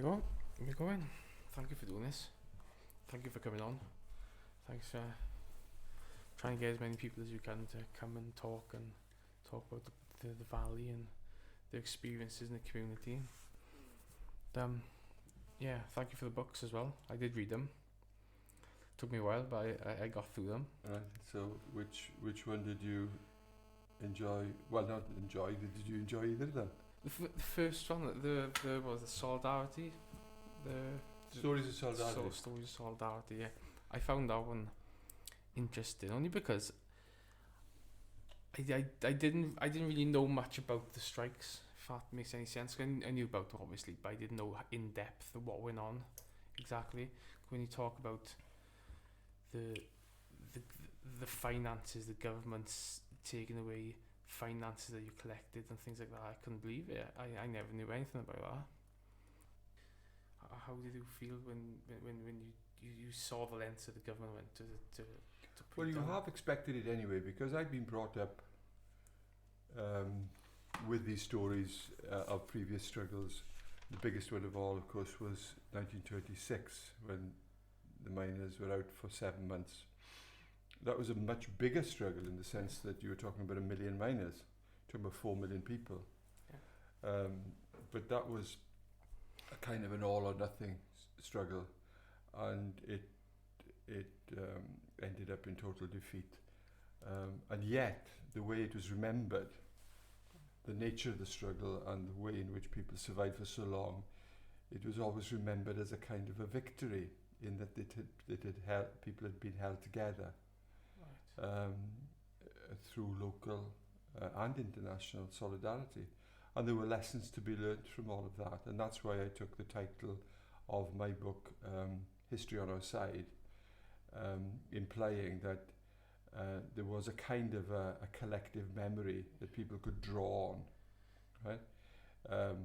you go. We're going. Thank you for doing this. Thank you for coming on. Thanks for trying to get as many people as you can to come and talk about the valley and their experiences in the community. Yeah, thank you for the books as well. I did read them. Took me a while, but I got through them. Right. So which one did you enjoy? Well, not enjoy. Did you enjoy either of them? The first one, the Solidarity, the Stories of Solidarity. Stories of Solidarity. Yeah, I found that one interesting only because I didn't really know much about the strikes. If that makes any sense. I knew about them obviously, but I didn't know in depth what went on exactly. When you talk about the finances, the government's taking away finances that you collected and things like that, I couldn't believe it. I never knew anything about that. How did you feel when you saw the lengths that the government went to Well, you down? have expected it anyway, because I've been brought up with these stories of previous struggles. The biggest one of all, of course, was 1926, when the miners were out for 7 months. That was a much bigger struggle in the sense that you were talking about 1 million miners, talking about 4 million people. Yeah. But that was a kind of an all or nothing struggle, and it ended up in total defeat. And yet, the way it was remembered, the nature of the struggle and the way in which people survived for so long, it was always remembered as a kind of a victory, in that people had been held together. Right. Through local and international solidarity. And there were lessons to be learnt from all of that, and that's why I took the title of my book, History on Our Side, implying that there was a kind of a collective memory that people could draw on, right?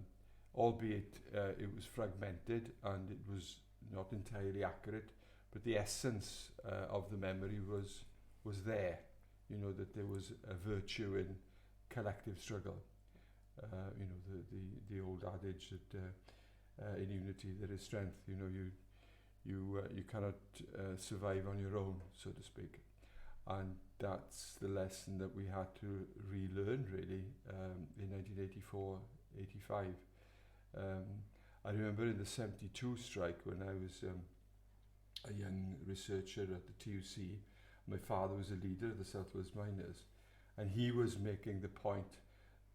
Albeit it was fragmented and it was not entirely accurate, but the essence of the memory was there. You know, that there was a virtue in collective struggle. You know, the old adage that in unity there is strength. You know, you cannot survive on your own, so to speak. And that's the lesson that we had to relearn, really, in 1984-85. I remember in the 72 strike, when I was a young researcher at the TUC, my father was a leader of the South Wales Miners, and he was making the point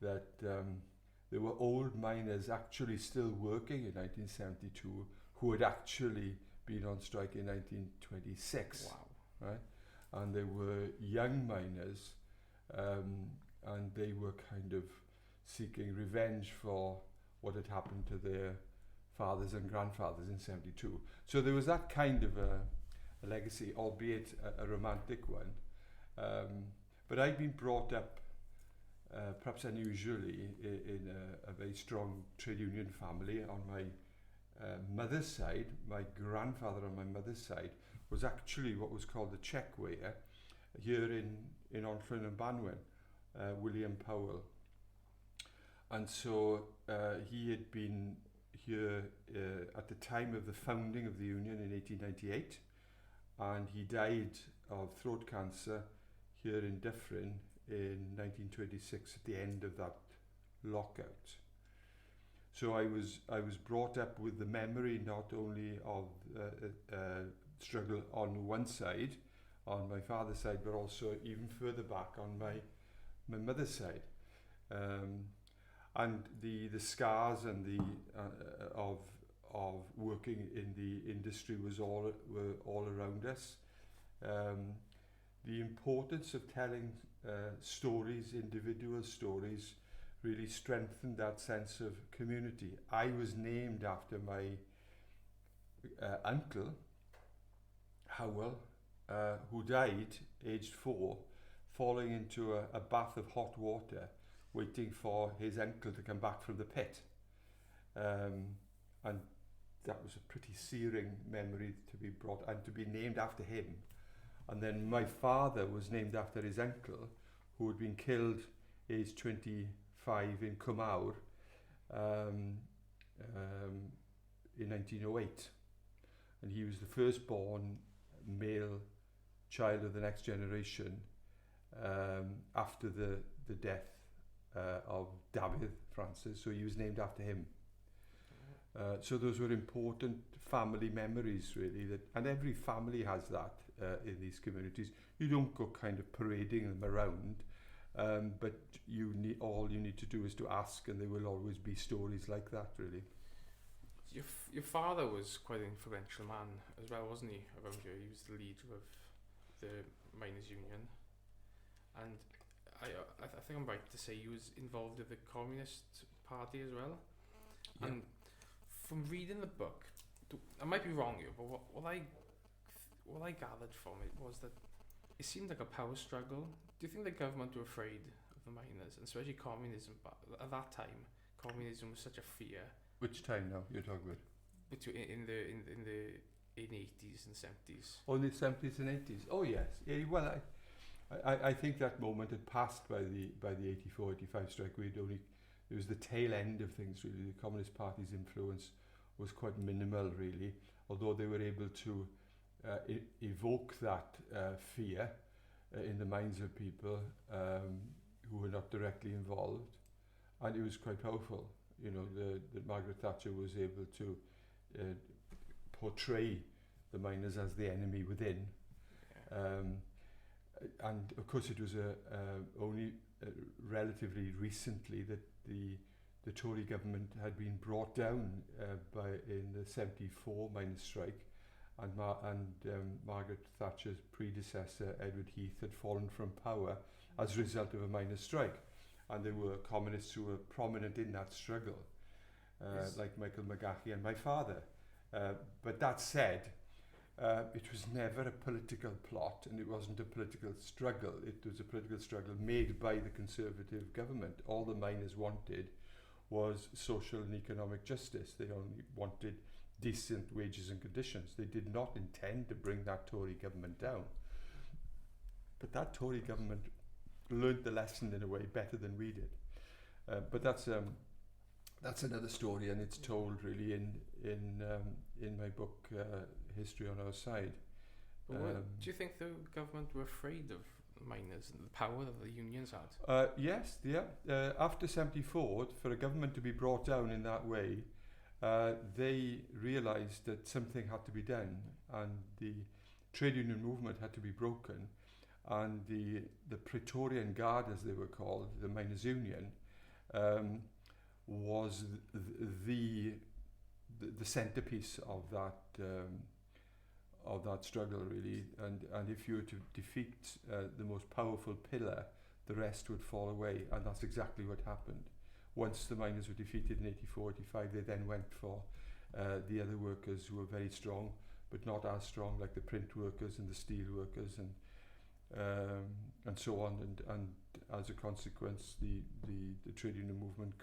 that there were old miners actually still working in 1972 who had actually been on strike in 1926. Wow. Right? And there were young miners, and they were kind of seeking revenge for what had happened to their fathers and grandfathers in 72. So there was that kind of a legacy, albeit a romantic one. But I'd been brought up, perhaps unusually, in a very strong trade union family. On my mother's side, my grandfather on my mother's side was actually what was called the checkweigher here in Onllwyn and Banwen, William Powell. And so he had been here at the time of the founding of the union in 1898, and he died of throat cancer here in Dyffryn in 1926 at the end of that lockout. So I was brought up with the memory not only of struggle on one side, on my father's side, but also even further back on my mother's side. And the scars and the of working in the industry were all around us. The importance of telling stories, individual stories, really strengthened that sense of community. I was named after my uncle, Hywel, who died aged 4, falling into a bath of hot water, waiting for his uncle to come back from the pit. And that was a pretty searing memory to be brought, and to be named after him. And then my father was named after his uncle, who had been killed aged 25 in Cwmawr, in 1908, and he was the firstborn male child of the next generation after the death of Hywel Francis, so he was named after him. So those were important family memories, really, that, and every family has that in these communities. You don't go kind of parading them around, but all you need to do is to ask, and there will always be stories like that, really. Your father was quite an influential man as well, wasn't he, around here? He was the leader of the miners' union, and I think I'm right to say he was involved with the Communist Party as well. Yeah. And from reading the book, I might be wrong here, but what I gathered from it was that it seemed like a power struggle. Do you think the government were afraid of the miners, and especially communism? But at that time, communism was such a fear. Which time now you're talking about? Between in the 80s and 70s. Oh, in the 70s and 80s. Oh yes. Yeah, well, I think that moment had passed by the 84-85 strike. It was the tail end of things, really. The Communist Party's influence was quite minimal, really, although they were able to evoke that fear in the minds of people who were not directly involved, and it was quite powerful. You know, that Margaret Thatcher was able to portray the miners as the enemy within. And of course it was only relatively recently that the Tory government had been brought down in the 74 miners' strike, and Margaret Thatcher's predecessor Edward Heath had fallen from power as a result of a miners' strike. And there were communists who were prominent in that struggle, like Michael McGahey and my father. But that said, it was never a political plot, and it wasn't a political struggle. It was a political struggle made by the Conservative government. All the miners wanted was social and economic justice. They only wanted decent wages and conditions. They did not intend to bring that Tory government down. But that Tory government learned the lesson in a way better than we did. But that's another story, and it's told really in my book History on Our Side. But do you think the government were afraid of miners and the power that the unions had? Yes, yeah. After 74, for a government to be brought down in that way, they realised that something had to be done, and the trade union movement had to be broken. And the Praetorian Guard, as they were called, the miners' union, was the centerpiece of that struggle, really. And if you were to defeat the most powerful pillar, the rest would fall away, and that's exactly what happened. Once the miners were defeated in 84-85, they then went for the other workers who were very strong, but not as strong, like the print workers and the steel workers and so on, and as a consequence, the trade union movement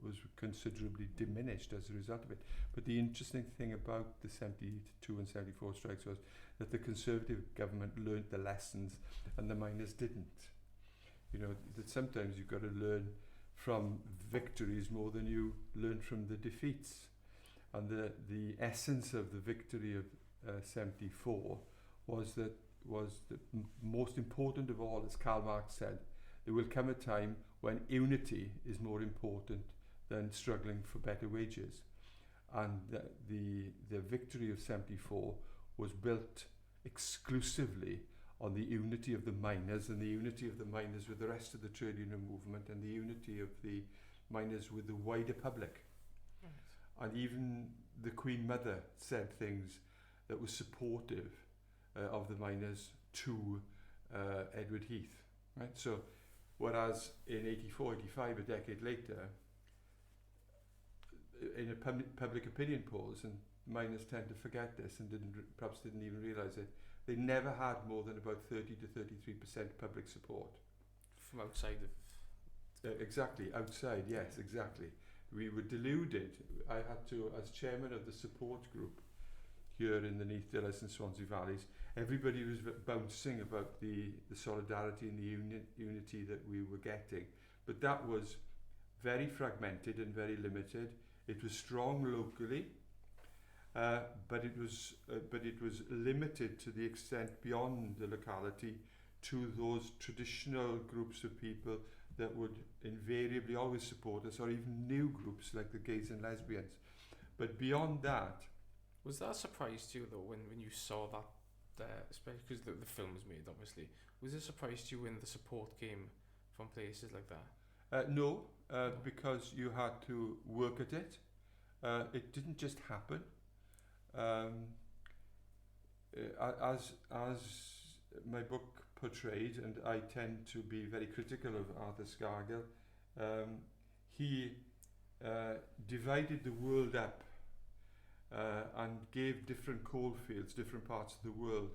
was considerably diminished as a result of it. But the interesting thing about the 72 and 74 strikes was that the Conservative government learned the lessons and the miners didn't. You know, that sometimes you've got to learn from victories more than you learn from the defeats. And the essence of the victory of 74 was that most important of all, as Karl Marx said, there will come a time when unity is more important than struggling for better wages. And the victory of 74 was built exclusively on the unity of the miners, and the unity of the miners with the rest of the trade union movement, and the unity of the miners with the wider public. Right. And even the Queen Mother said things that were supportive of the miners to Edward Heath, right? So, whereas in 84-85, a decade later, in a public opinion polls, and miners tend to forget this and perhaps didn't even realise it, they never had more than about 30 to 33% public support. From outside of... exactly, outside, yes, exactly. We were deluded. I had to, as chairman of the support group here in the Neath Dilys and Swansea Valleys, everybody was bouncing about the solidarity and the unity that we were getting. But that was very fragmented and very limited. It was strong locally, but it was limited to the extent beyond the locality to those traditional groups of people that would invariably always support us, or even new groups like the gays and lesbians. But beyond that, was that a surprise to you though when you saw that, especially because the film was made obviously, was it a surprise to you when the support came from places like that? No, because you had to work at it. It didn't just happen. As my book portrayed, and I tend to be very critical of Arthur Scargill, he divided the world up and gave different coalfields, different parts of the world.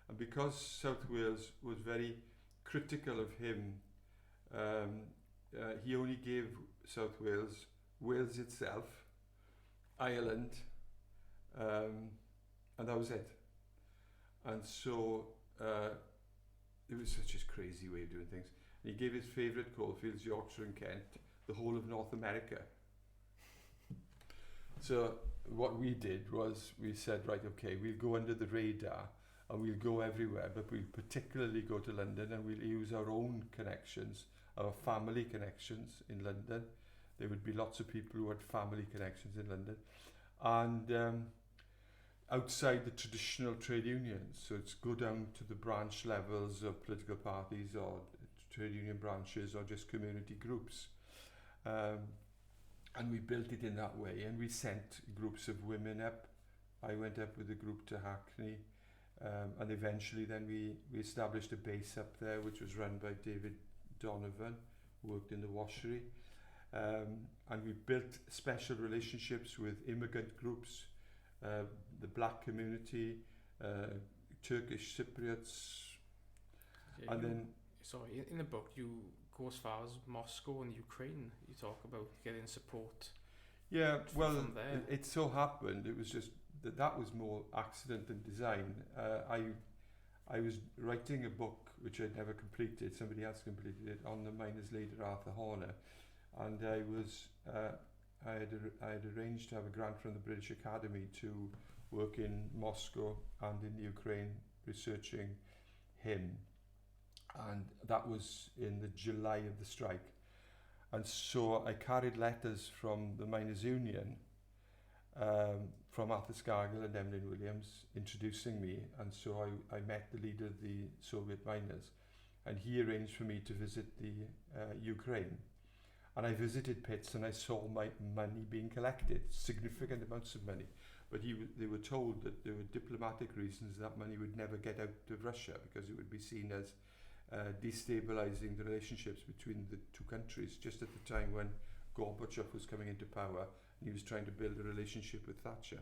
And because South Wales was very critical of him, he only gave South Wales, Wales itself, Ireland, and that was it. And so it was such a crazy way of doing things. And he gave his favourite coalfields, Yorkshire and Kent, the whole of North America. So what we did was we said, right, okay, we'll go under the radar and we'll go everywhere, but we'll particularly go to London and we'll use our own connections, our family connections in London. There would be lots of people who had family connections in London. And outside the traditional trade unions, so it's go down to the branch levels of political parties or trade union branches or just community groups. And we built it in that way, and we sent groups of women up. I went up with a group to Hackney, and eventually then we established a base up there which was run by David Donovan, who worked in the washery. And we built special relationships with immigrant groups, the black community, Turkish Cypriots, Yeah, and then... Sorry, in the book you go as far as Moscow and Ukraine. You talk about getting support. Yeah, well, from there. it so happened, it was just that was more accident than design. I was writing a book which I'd never completed, somebody else completed it, on the miners' leader Arthur Horner, and I had arranged to have a grant from the British Academy to work in Moscow and in Ukraine researching him, and that was in the July of the strike. And so I carried letters from the Miners' Union, from Arthur Scargill and Emlyn Williams, introducing me, and so I met the leader of the Soviet miners, and he arranged for me to visit the Ukraine. And I visited pits and I saw my money being collected, significant amounts of money. But they were told that there were diplomatic reasons that money would never get out of Russia because it would be seen as destabilizing the relationships between the two countries just at the time when Gorbachev was coming into power and he was trying to build a relationship with Thatcher.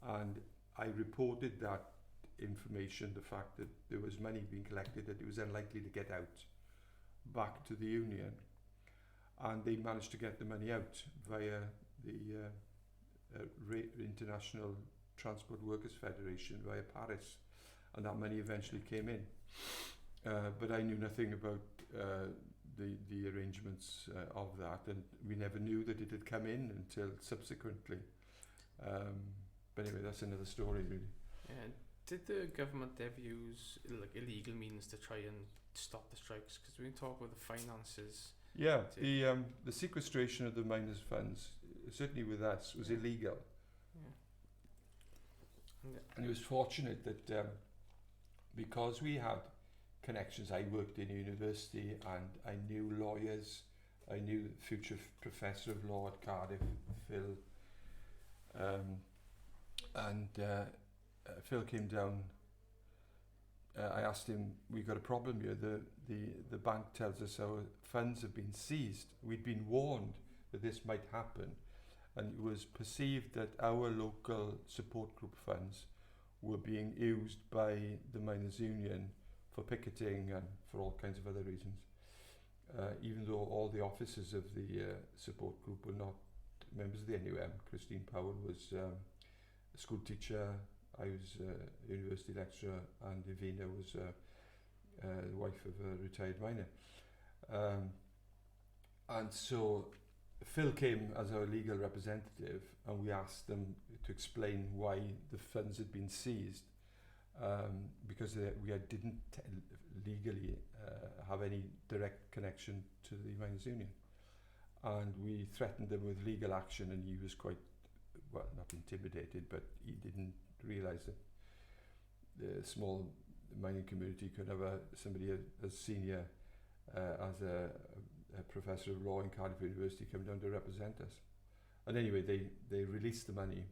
And I reported that information, the fact that there was money being collected, that it was unlikely to get out, back to the Union. And they managed to get the money out via the International Transport Workers Federation via Paris, and that money eventually came in. But I knew nothing about the arrangements of that, and we never knew that it had come in until subsequently. But anyway, that's another story, really. And did the government ever use illegal means to try and stop the strikes? Because we talk about the finances. Yeah, the sequestration of the miners' funds, certainly with us, was illegal. Yeah. And it was fortunate that because we had connections, I worked in a university and I knew lawyers. I knew the future professor of law at Cardiff, Phil. Phil came down. I asked him, "We got a problem here. The bank tells us our funds have been seized. We'd been warned that this might happen, and it was perceived that our local support group funds were being used by the Miners' Union for picketing and for all kinds of other reasons. Even though all the officers of the support group were not members of the NUM. Christine Powell was a school teacher. I was a university lecturer, and Evina was the wife of a retired miner. And so Phil came as our legal representative, and we asked them to explain why the funds had been seized, because didn't legally have any direct connection to the miners' union. And we threatened them with legal action, and he was quite, well, not intimidated, but he didn't realise that the small mining community could have somebody as senior as a professor of law in Cardiff University come down to represent us. And anyway, they released the money,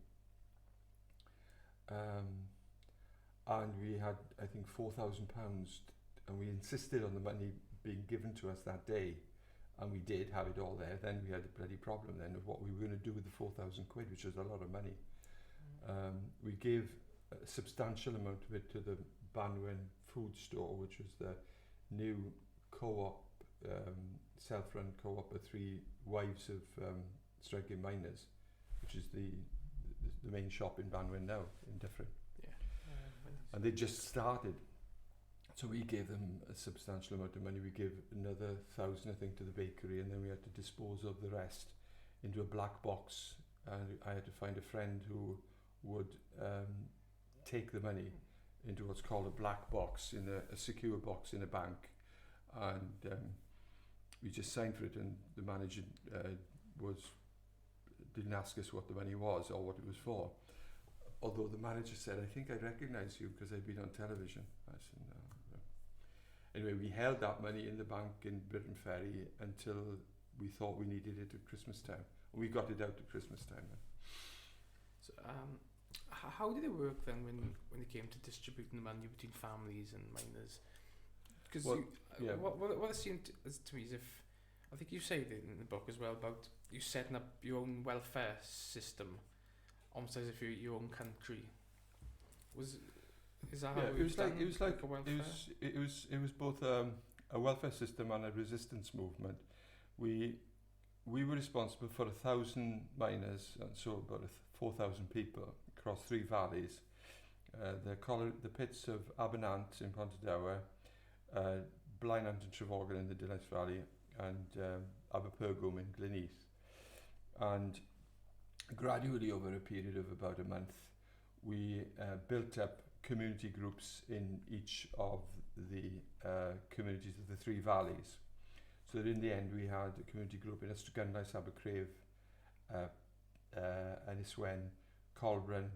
and we had, I think, £4,000, and we insisted on the money being given to us that day, and we did have it all there. Then we had a bloody problem then of what we were going to do with the £4,000, which was a lot of money. We gave a substantial amount of it to the Banwin food store, which was the new co-op, self-run co-op of 3 wives of striking miners, which is the main shop in Banwin now, in Dyffryn. And they just started. So we gave them a substantial amount of money. We gave another 1,000, I think, to the bakery, and then we had to dispose of the rest into a black box. And I had to find a friend who would take the money into what's called a black box, in a secure box in a bank. And we just signed for it, and the manager didn't ask us what the money was or what it was for. Although the manager said, "I think I recognise you because I've been on television." I said, no. Anyway, we held that money in the bank in Britain Ferry until we thought we needed it at Christmas time. We got it out at Christmas time then. So, how did it work then when it came to distributing the money between families and miners? Because what it seemed to me is, if I think you say it in the book as well about you setting up your own welfare system, almost as if you're your own country. Is that how it was done? It was both a welfare system and a resistance movement. We were responsible for 1,000 miners, and so about 4,000 people across 3 valleys. The pits of Abernant in Pontardawe, Blaenant and Treforgan in the Dylais Valley, and Aberpergwm in Gleneath. And gradually, over a period of about a month, we built up community groups in each of the communities of the 3 valleys. So that in the end we had a community group in Ystrygynlais, Abercrave, Ynyswen, Colbran,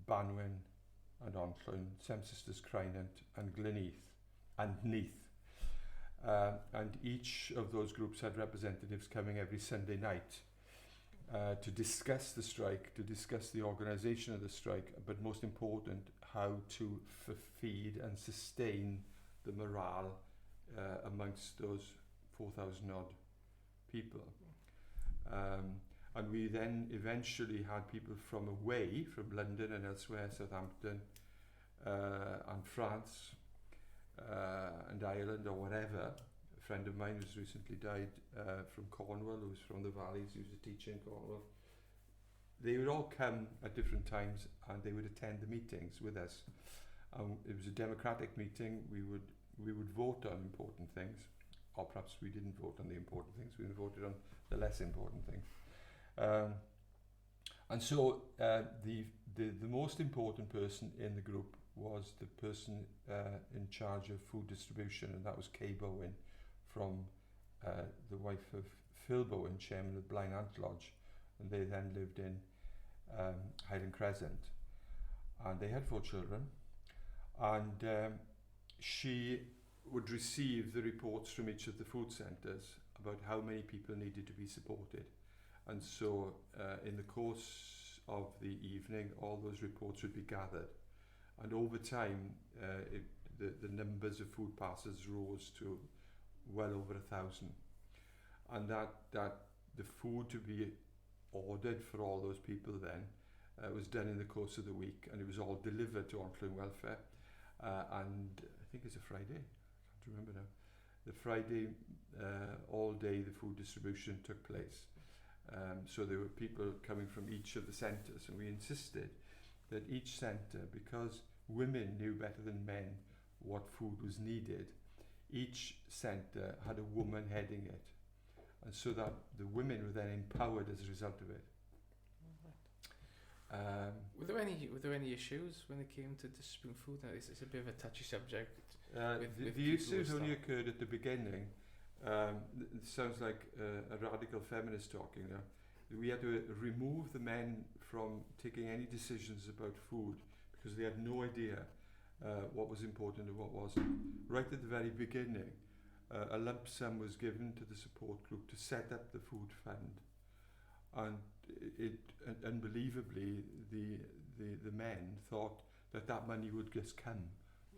Banwin and Onllwyn, Sem Sisters Crynant and Gleneath and Neath. And each of those groups had representatives coming every Sunday night to discuss the strike, to discuss the organisation of the strike, but most important, how to feed and sustain the morale amongst those 4,000 odd people. And we then eventually had people from away, from London and elsewhere, Southampton and France and Ireland or whatever. A friend of mine who's recently died from Cornwall, who was from the valleys, he was a teacher in Cornwall. They would all come at different times and they would attend the meetings with us. It was a democratic meeting. We would vote on important things, or perhaps we didn't vote on the important things, we voted on the less important things. And so the most important person in the group was the person in charge of food distribution, and that was Kay Bowen, from the wife of Phil Bowen, chairman of Blaenant Lodge, and they then lived in Highland Crescent, and they had 4 children, and she would receive the reports from each of the food centres about how many people needed to be supported. And so in the course of the evening, all those reports would be gathered. And over time, the numbers of food parcels rose to well over 1,000. And that the food to be ordered for all those people then was done in the course of the week, and it was all delivered to Onllwyn Welfare. And I think it's a Friday, I can't remember now. The Friday, all day the food distribution took place. So there were people coming from each of the centres, and we insisted that each centre, because women knew better than men what food was needed, each centre had a woman heading it. and so that the women were then empowered as a result of it. Were there any issues when it came to spoon food? Now, it's a bit of a touchy subject. The issues only occurred at the beginning. It sounds like a radical feminist talking now. We had to remove the men from taking any decisions about food because they had no idea what was important and what wasn't. Right at the very beginning, a lump sum was given to the support group to set up the food fund, and unbelievably the men thought that money would just come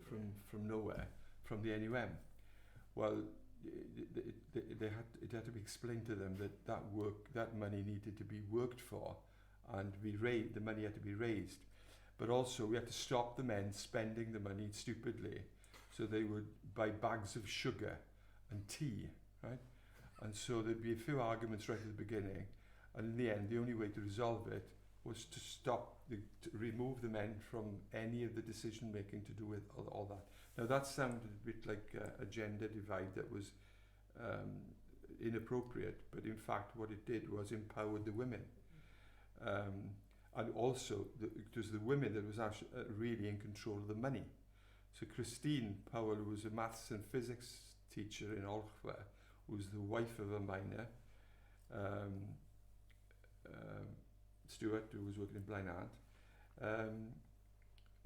from nowhere, from the NUM. Well, it had to be explained to them that money needed to be worked for, and the money had to be raised. But also we had to stop the men spending the money stupidly, so they would buy bags of sugar and tea, right? And so there'd be a few arguments right at the beginning, and in the end the only way to resolve it was to remove the men from any of the decision making to do with all that. Now that sounded a bit like a gender divide that was inappropriate, but in fact what it did was empowered the women. And also it was the women that was actually really in control of the money. So Christine Powell, who was a maths and physics teacher in Olchfa, who was the wife of a miner, Stuart, who was working in Blaen Ant,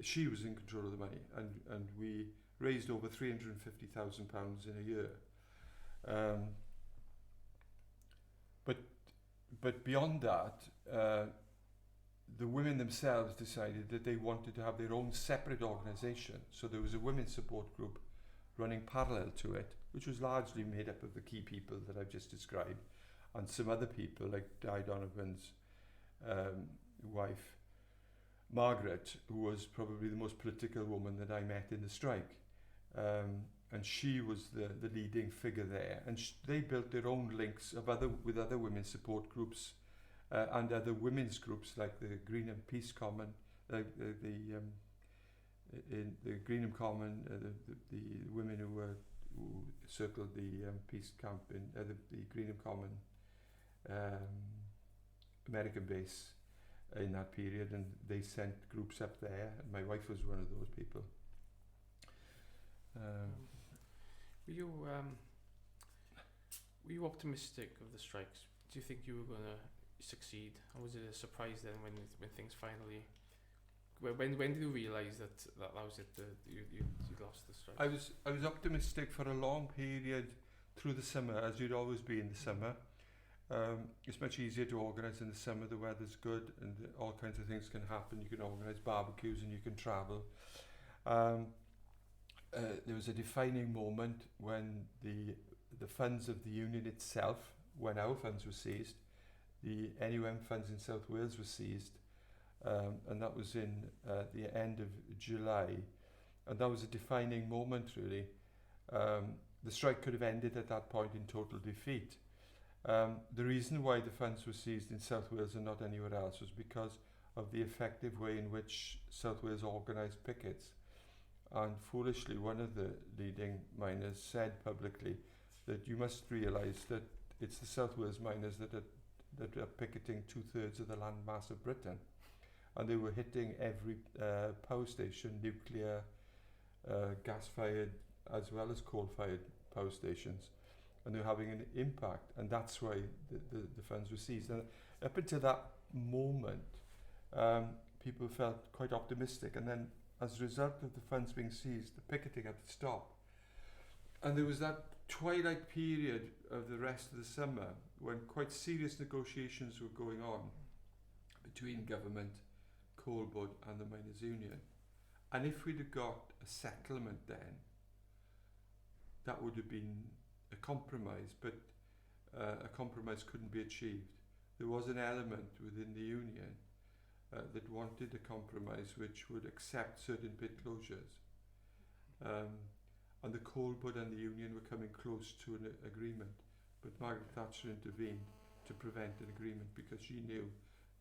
she was in control of the money, and we raised over £350,000 in a year. But beyond that, the women themselves decided that they wanted to have their own separate organisation. So there was a women's support group running parallel to it, which was largely made up of the key people that I've just described, and some other people like Di Donovan's wife, Margaret, who was probably the most political woman that I met in the strike. And she was the leading figure there. And they built their own links with other women's support groups and other women's groups like the Greenham Peace Common, the Greenham Common, the women who circled the peace camp in the Greenham Common American base in that period, and they sent groups up there, and my wife was one of those people. Were you optimistic of the strikes? Do you think you were going to succeed, or was it a surprise then when things finally? When did you realise that was it? You lost the strike. I was optimistic for a long period through the summer, as you'd always be in the summer. It's much easier to organise in the summer. The weather's good, and all kinds of things can happen. You can organise barbecues and you can travel. There was a defining moment when the funds of the union itself, when our funds were seized, the NUM funds in South Wales were seized, and that was in the end of July, and that was a defining moment really. The strike could have ended at that point in total defeat. The reason why the funds were seized in South Wales and not anywhere else was because of the effective way in which South Wales organised pickets. And foolishly, one of the leading miners said publicly that you must realise that it's the South Wales miners that are picketing 2/3 of the land mass of Britain. And they were hitting every power station, nuclear, gas-fired, as well as coal-fired power stations. And they were having an impact, and that's why the funds were seized. And up until that moment, people felt quite optimistic, and then as a result of the funds being seized, the picketing had to stop. And there was that twilight period of the rest of the summer when quite serious negotiations were going on between government, Coalbud and the Miners' Union. And if we'd have got a settlement then, that would have been a compromise, but a compromise couldn't be achieved. There was an element within the union that wanted a compromise which would accept certain pit closures. And the Coalbud and the union were coming close to an agreement, but Margaret Thatcher intervened to prevent an agreement because she knew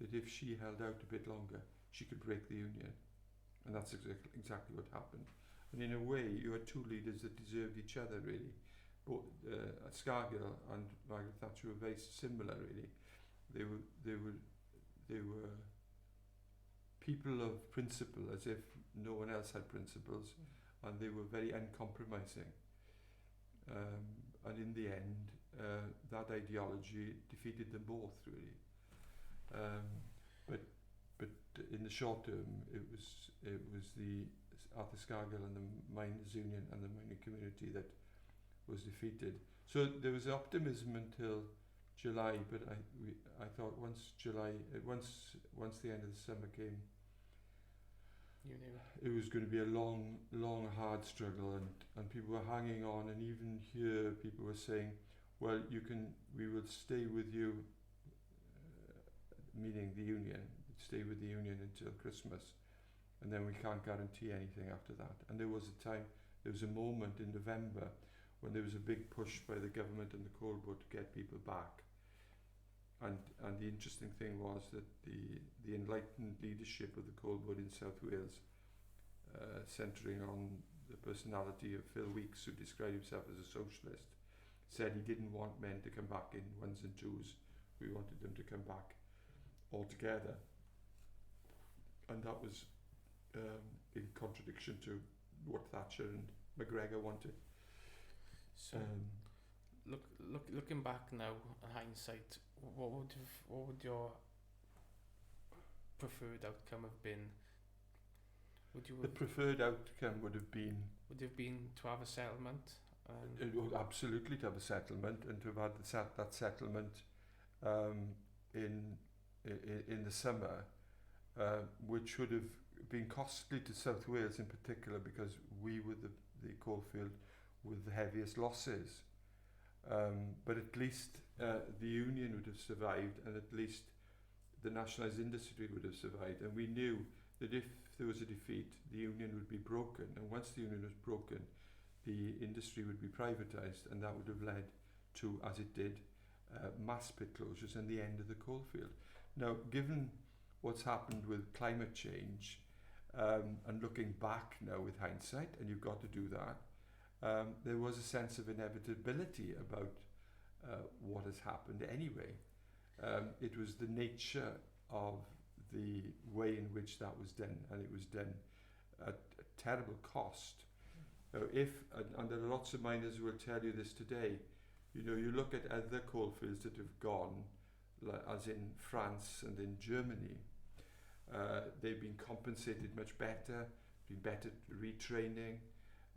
that if she held out a bit longer, she could break the union. And that's exactly what happened. And in a way, you had two leaders that deserved each other, really. both Scargill and Margaret Thatcher were very similar, really. They were people of principle, as if no one else had principles, and they were very uncompromising. And in the end, that ideology defeated them both, really. But in the short term, it was the Arthur Scargill and the Miners' Union and the mining community that was defeated. So there was optimism until July, but I thought once the end of the summer came, you knew it was going to be a long, hard struggle, and people were hanging on, and even here people were saying, well, we will stay with you, meaning the union, stay with the union until Christmas, and then we can't guarantee anything after that. And there was a moment in November when there was a big push by the government and the coal board to get people back. And the interesting thing was that the enlightened leadership of the coal board in South Wales, centring on the personality of Phil Weeks, who described himself as a socialist, said he didn't want men to come back in ones and twos. We wanted them to come back all together. And that was in contradiction to what Thatcher and McGregor wanted. so. Looking back now, in hindsight, what would your preferred outcome have been? The preferred outcome would have been to have a settlement? It would absolutely to have a settlement, and to have had that settlement in the summer, which would have been costly to South Wales in particular, because we were the coalfield with the heaviest losses. But at least the union would have survived, and at least the nationalised industry would have survived. And we knew that if there was a defeat, the union would be broken. And once the union was broken, the industry would be privatised, and that would have led to, as it did, mass pit closures and the end of the coalfield. Now, given what's happened with climate change, and looking back now with hindsight, and you've got to do that, there was a sense of inevitability about what has happened anyway. It was the nature of the way in which that was done, and it was done at a terrible cost. And there are lots of miners who will tell you this today, you look at other coalfields that have gone, as in France and in Germany, they've been compensated much better, been better retraining,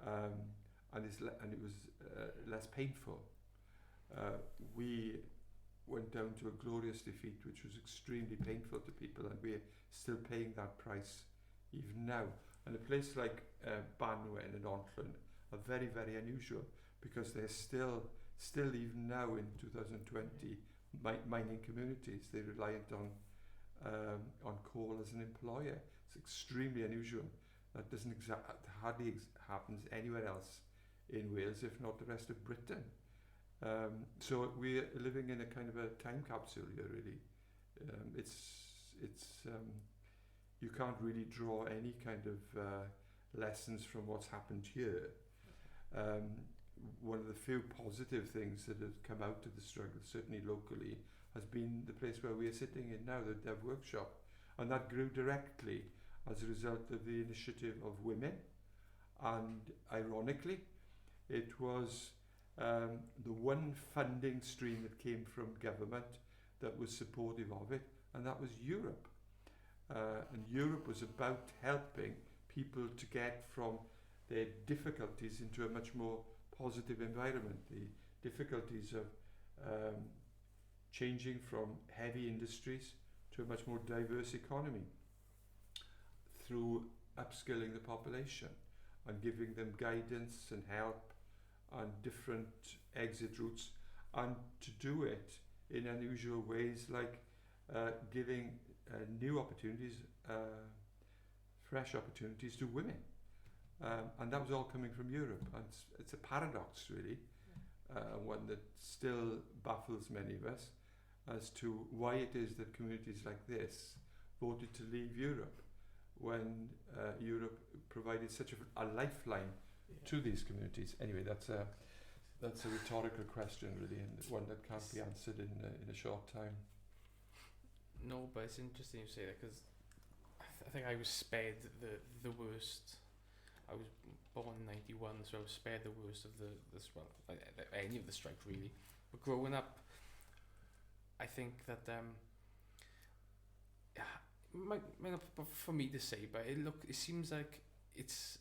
and it was less painful. We went down to a glorious defeat, which was extremely painful to people, and we're still paying that price even now. And a place like Banwen and Ontlan are very, very unusual, because they're still even now in 2020 mining communities. They're reliant on coal as an employer. It's extremely unusual. That doesn't hardly happens anywhere else in Wales, if not the rest of Britain. So we're living in a kind of a time capsule here, really. You can't really draw any kind of lessons from what's happened here. One of the few positive things that have come out of the struggle, certainly locally, has been the place where we are sitting in now, the Dev Workshop. And that grew directly as a result of the initiative of women. And ironically, it was the one funding stream that came from government that was supportive of it, and that was Europe. And Europe was about helping people to get from their difficulties into a much more positive environment. The difficulties of changing from heavy industries to a much more diverse economy through upskilling the population and giving them guidance and help and different exit routes, and to do it in unusual ways, like giving new opportunities, fresh opportunities to women. And that was all coming from Europe. And it's a paradox, really, one that still baffles many of us, as to why it is that communities like this voted to leave Europe when Europe provided such a lifeline to these communities. Anyway, that's That's a rhetorical question, really, and one that can't be answered in a short time. No, but it's interesting you say that, because I think I was spared the worst. I was born in '91, so I was spared the worst of any of the strike really. But growing up, I think that might not for me to say, but it seems like it's.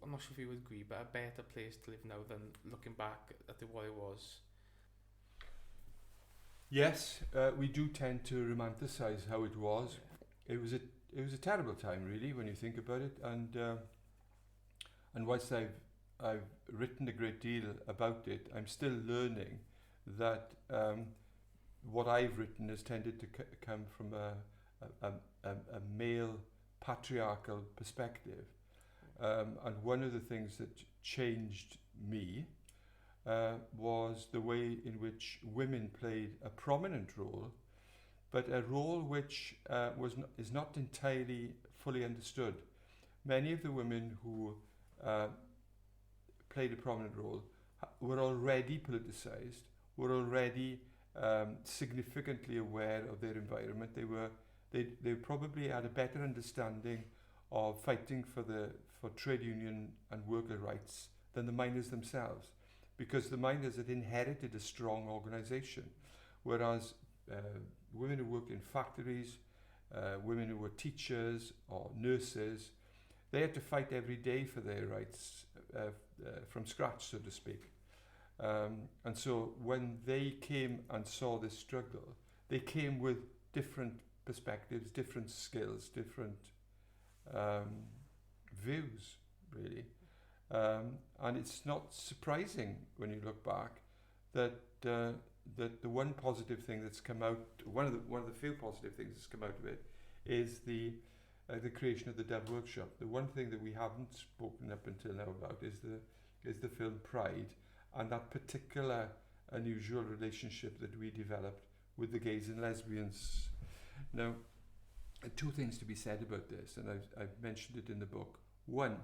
I'm not sure if you would agree, but a better place to live now than looking back at what it was. Yes, we do tend to romanticize how it was. Yeah. It was a terrible time, really, when you think about it. And whilst I've written a great deal about it, I'm still learning that what I've written has tended to come from a male patriarchal perspective. And one of the things that changed me was the way in which women played a prominent role, but a role which is not entirely fully understood. Many of the women who played a prominent role were already politicized, were already significantly aware of their environment. They probably had a better understanding of fighting for trade union and worker rights than the miners themselves, because the miners had inherited a strong organisation, whereas women who worked in factories, women who were teachers or nurses, they had to fight every day for their rights from scratch, so to speak. And so when they came and saw this struggle, they came with different perspectives, different skills, different views, really. And it's not surprising when you look back that the one positive thing that's come out, one of the few positive things that's come out of it, is the creation of the Dove Workshop. The one thing that we haven't spoken up until now about is the film Pride, and that particular unusual relationship that we developed with the gays and lesbians. Now, two things to be said about this, and I've mentioned it in the book. One,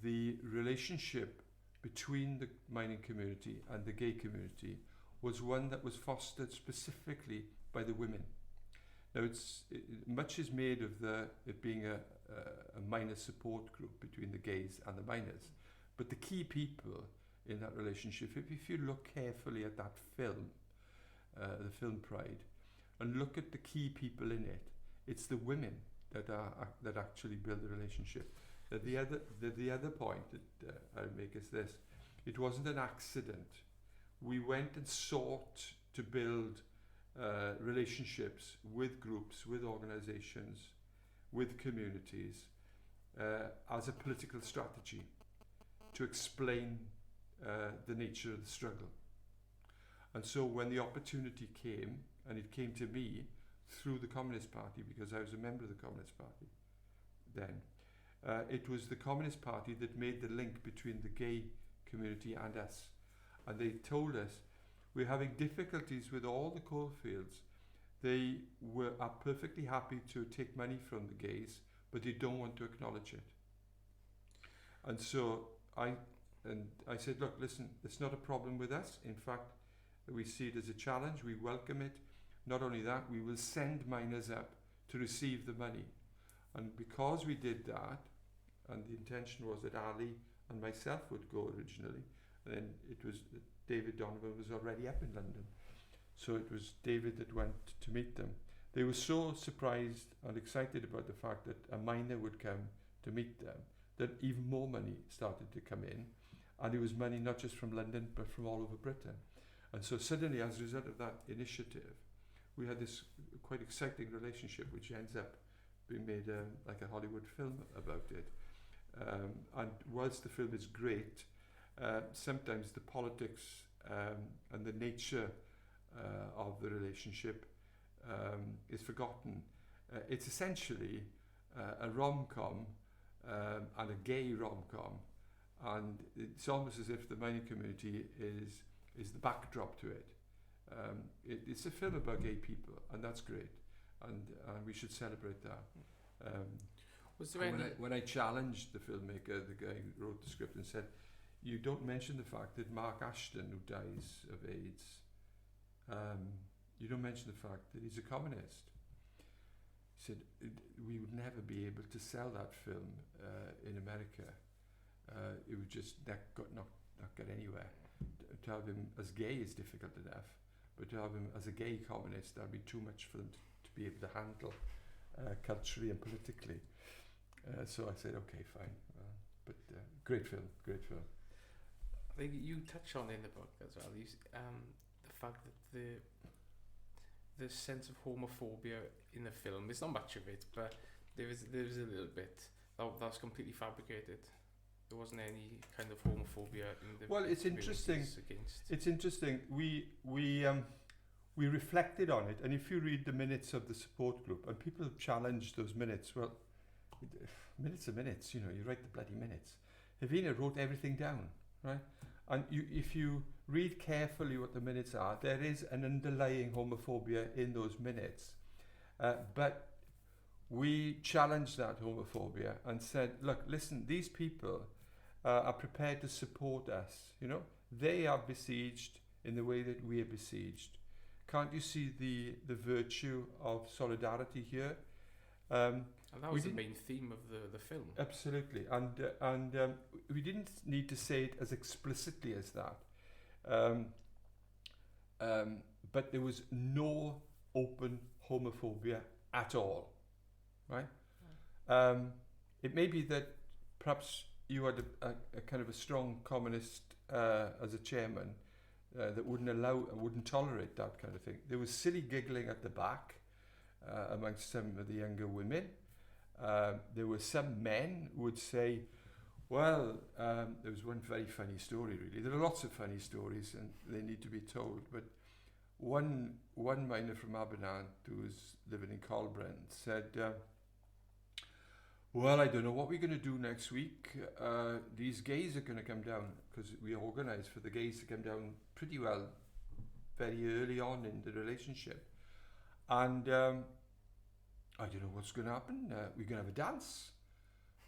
the relationship between the mining community and the gay community was one that was fostered specifically by the women. Now, much is made of it being a miner support group between the gays and the miners, but the key people in that relationship, if you look carefully at that film, the film Pride, and look at the key people in it, it's the women that actually build the relationship. The other point that I'll make is this: it wasn't an accident. We went and sought to build relationships with groups, with organizations, with communities as a political strategy to explain the nature of the struggle. And so when the opportunity came, and it came to me through the Communist Party, because I was a member of the Communist Party then, it was the Communist Party that made the link between the gay community and us. And they told us, we're having difficulties with all the coalfields. They are perfectly happy to take money from the gays, but they don't want to acknowledge it. And so I said, look, listen, it's not a problem with us. In fact, we see it as a challenge. We welcome it. Not only that, we will send miners up to receive the money. And because we did that, and the intention was that Ali and myself would go originally, and then it was David Donovan was already up in London. So it was David that went to meet them. They were so surprised and excited about the fact that a miner would come to meet them that even more money started to come in. And it was money not just from London, but from all over Britain. And so suddenly, as a result of that initiative, we had this quite exciting relationship, which ends up being made like a Hollywood film about it. And whilst the film is great, sometimes the politics and the nature of the relationship is forgotten. It's essentially a rom-com and a gay rom-com, and it's almost as if the mining community is the backdrop to it. It's a film about gay people, and that's great, and we should celebrate that. When I challenged the filmmaker, the guy who wrote the script, and said, you don't mention the fact that Mark Ashton, who dies of AIDS, you don't mention the fact that he's a communist. He said we would never be able to sell that film in America. It would just not get anywhere. To have him as gay is difficult enough, but to have him as a gay communist, that'd be too much for them to be able to handle culturally and politically. So I said, okay, fine. But great film. I think you touch on in the book as well. The fact that the sense of homophobia in the film, there's not much of it, but there was a little bit that's completely fabricated. There wasn't any kind of homophobia in the. Well, it's interesting. Against. It's interesting. We reflected on it, and if you read the minutes of the support group, and people challenged those minutes. Well, minutes are minutes. You know, you write the bloody minutes. Havina wrote everything down, right? And if you read carefully what the minutes are, there is an underlying homophobia in those minutes, but we challenged that homophobia and said, look, listen, these people are prepared to support us. You know, they are besieged in the way that we are besieged. Can't you see the virtue of solidarity here? And that was the main theme of the film. Absolutely, and we didn't need to say it as explicitly as that, but there was no open homophobia at all, right? It may be that perhaps you had a kind of a strong communist as a chairman that wouldn't tolerate that kind of thing. There was silly giggling at the back amongst some of the younger women. There were some men who would say, well, there was one very funny story, really. There are lots of funny stories and they need to be told, but one miner from Abernant who was living in Colbrand said, well, I don't know what we're going to do next week. These gays are going to come down, because we organised for the gays to come down pretty well very early on in the relationship. And I don't know what's going to happen. We're going to have a dance.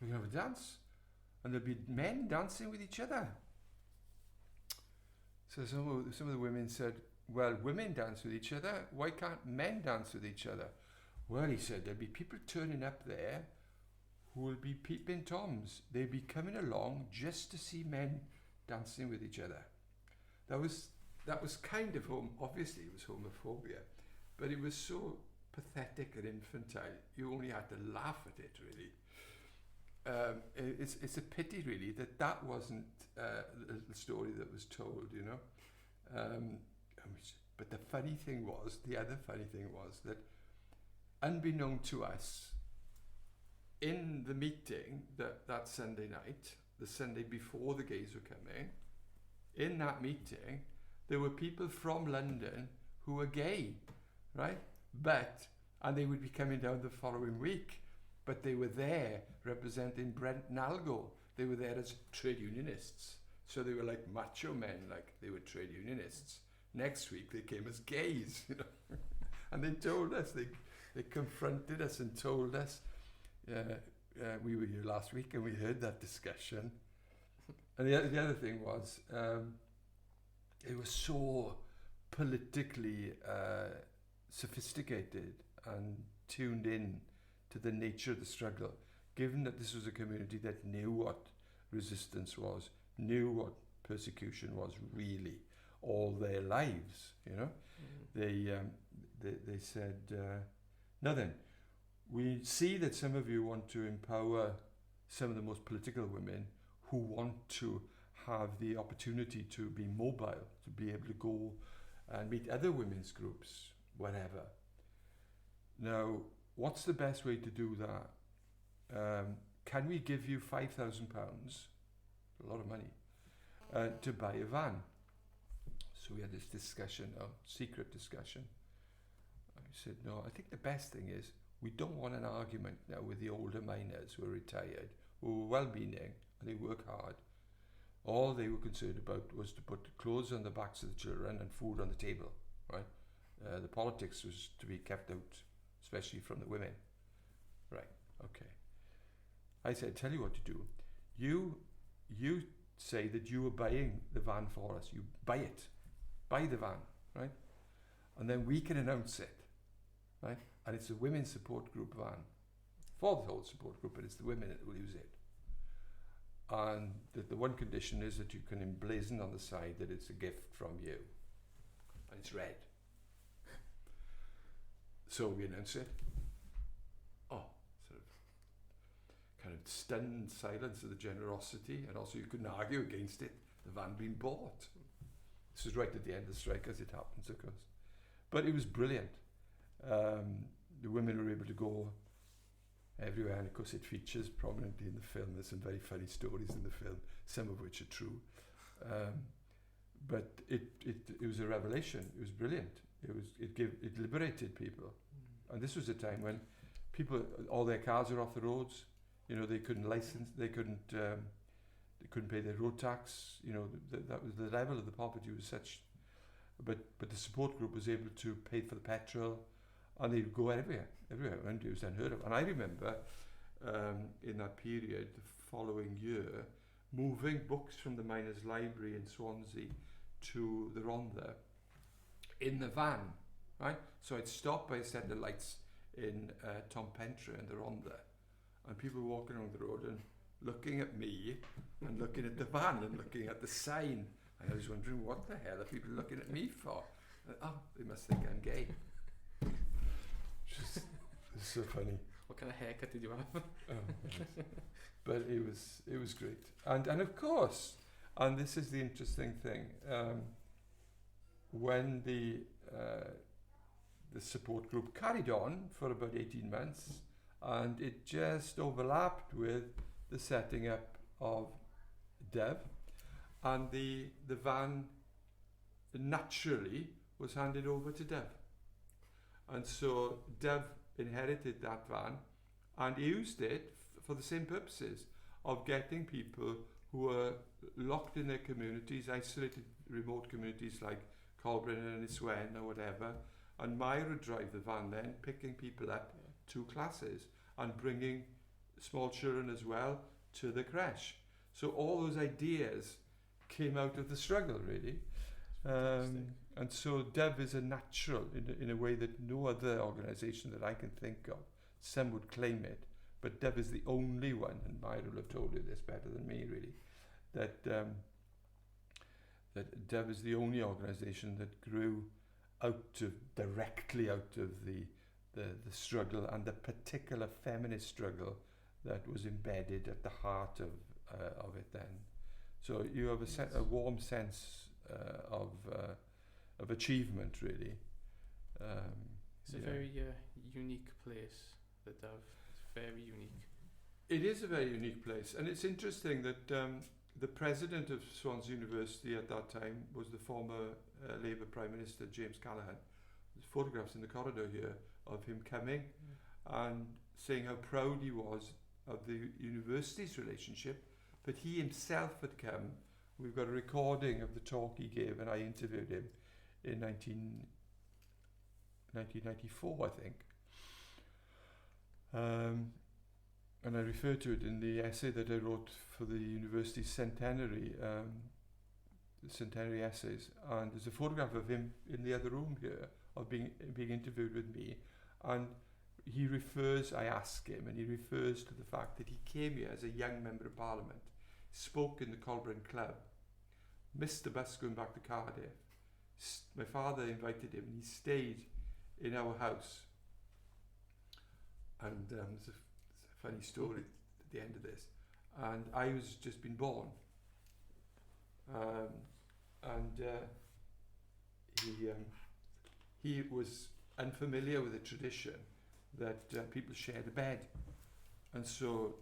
And there'll be men dancing with each other. So some of the women said, well, women dance with each other. Why can't men dance with each other? Well, he said, there'll be people turning up there who will be peeping toms. They'll be coming along just to see men dancing with each other. That was kind of obviously it was homophobia, but it was so pathetic and infantile. You only had to laugh at it, really. It's a pity, really, that wasn't the story that was told, you know. But the other funny thing was that, unbeknown to us, in the meeting that Sunday night, the Sunday before the gays were coming, in that meeting, there were people from London who were gay, right? And they would be coming down the following week, but they were there representing Brent Nalgo. They were there as trade unionists. So they were like macho men, like they were trade unionists. Next week they came as gays, you know. And they told us, they confronted us and told us, we were here last week and we heard that discussion. And the other thing was, it was so politically sophisticated and tuned in to the nature of the struggle, given that this was a community that knew what resistance was, knew what persecution was really all their lives, you know. They said, now then, we see that some of you want to empower some of the most political women who want to have the opportunity to be mobile, to be able to go and meet other women's groups, whatever. Now, what's the best way to do that? Can we give you £5,000, a lot of money, to buy a van? So we had this discussion, a secret discussion. I said, no, I think the best thing is we don't want an argument now with the older miners who are retired, who were well-meaning and they work hard. All they were concerned about was to put clothes on the backs of the children and food on the table, right? The politics was to be kept out, especially from the women. Right, okay. I said, tell you what to do. You say that you were buying the van for us. You buy it. Buy the van, right? And then we can announce it, right? And it's a women's support group van for the whole support group, but it's the women that will use it. And the one condition is that you can emblazon on the side that it's a gift from you. And it's red. So we announce it. Oh, sort of kind of stunned silence of the generosity, and also you couldn't argue against it. The van being bought. This was right at the end of the strike, as it happens, of course. But it was brilliant. The women were able to go everywhere, and of course it features prominently in the film. There's some very funny stories in the film, some of which are true. But it was a revelation. It was brilliant. It liberated people. And this was a time when people, all their cars were off the roads. You know, they couldn't license, they couldn't pay their road tax. You know, that was the level of the poverty was such. But the support group was able to pay for the petrol, and they would go everywhere, and it was unheard of. And I remember in that period, the following year, moving books from the Miners' Library in Swansea to the Rhondda in the van, right? So I'd stop by a set of lights in Tom Pentre in the Rhondda, and people were walking along the road and looking at me and looking at the van and looking at the sign. And I was wondering, what the hell are people looking at me for? Oh, they must think I'm gay. It's so funny. What kind of haircut did you have? But it was great. And of course, and this is the interesting thing, when the support group carried on for about 18 months, and it just overlapped with the setting up of Dev, and the van naturally was handed over to Dev. And so Dev inherited that van and used it for the same purposes of getting people who were locked in their communities, isolated remote communities like Colburn and Iswen or whatever, and Myra would drive the van then, picking people up to classes and bringing small children as well to the creche. So all those ideas came out of the struggle, really. And so Dev is a natural in a way that no other organisation that I can think of. Some would claim it, but Dev is the only one, and Myra will have told you this better than me, really, that Dev is the only organisation that grew directly out of the struggle, and the particular feminist struggle that was embedded at the heart of it then. So you have a warm sense of achievement, really. It's a very unique place, the Dove. It's very unique. It is a very unique place, and it's interesting that the president of Swansea University at that time was the former Labour Prime Minister James Callaghan. There's photographs in the corridor here of him coming and saying how proud he was of the university's relationship, but he himself had come. We've got a recording of the talk he gave, and I interviewed him in 1994, I think. And I refer to it in the essay that I wrote for the university's centenary essays. And there's a photograph of him in the other room here, of being interviewed with me. And I ask him, and he refers to the fact that he came here as a young member of Parliament, spoke in the Colburn Club, missed the bus going back to Cardiff. My father invited him, and he stayed in our house. And there's a funny story at the end of this. And I was just been born. He was unfamiliar with the tradition that people shared a bed. And so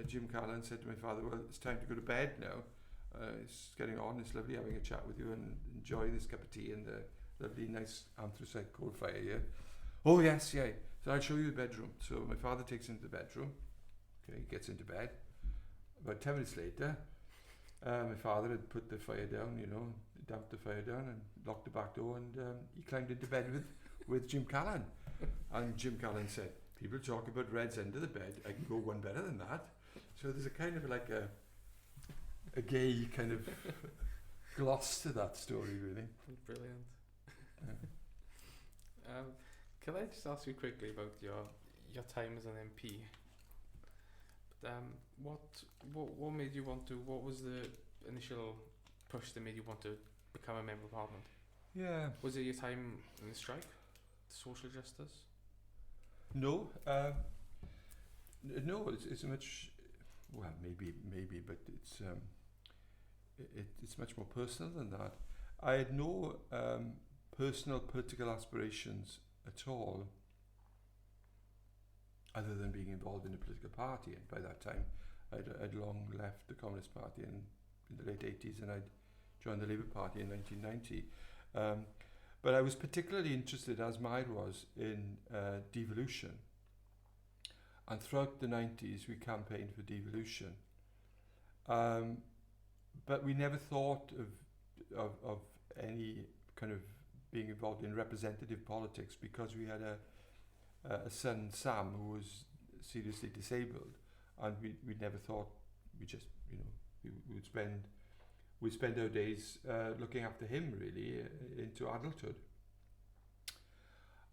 Jim Callan said to my father, well, it's time to go to bed now. It's getting on, it's lovely having a chat with you and enjoy this cup of tea and the lovely nice anthracite coal fire here. Oh yes, yeah. So I'll show you the bedroom. So my father takes him to the bedroom. Okay, he gets into bed. About 10 minutes later, my father had put the fire down, damped the fire down and locked the back door, and he climbed into bed with Jim Callan. And Jim Callan said, people talk about Reds under the bed, I can go one better than that. So there's a kind of like a gay kind of gloss to that story, really. Brilliant. Yeah. Can I just ask you quickly about your time as an MP? What made you want to? What was the initial push that made you want to become a member of Parliament? Yeah. Was it your time in the strike, social justice? No. No. It's much. Well, maybe, but it's much more personal than that. I had no personal political aspirations at all, other than being involved in a political party. And by that time, I'd long left the Communist Party in the late 80s, and I'd joined the Labour Party in 1990. But I was particularly interested, as Mair was, in devolution. And throughout the 90s, we campaigned for devolution. But we never thought of any kind of being involved in representative politics, because we had a son, Sam, who was seriously disabled, and we never thought we would spend our days looking after him, really, into adulthood.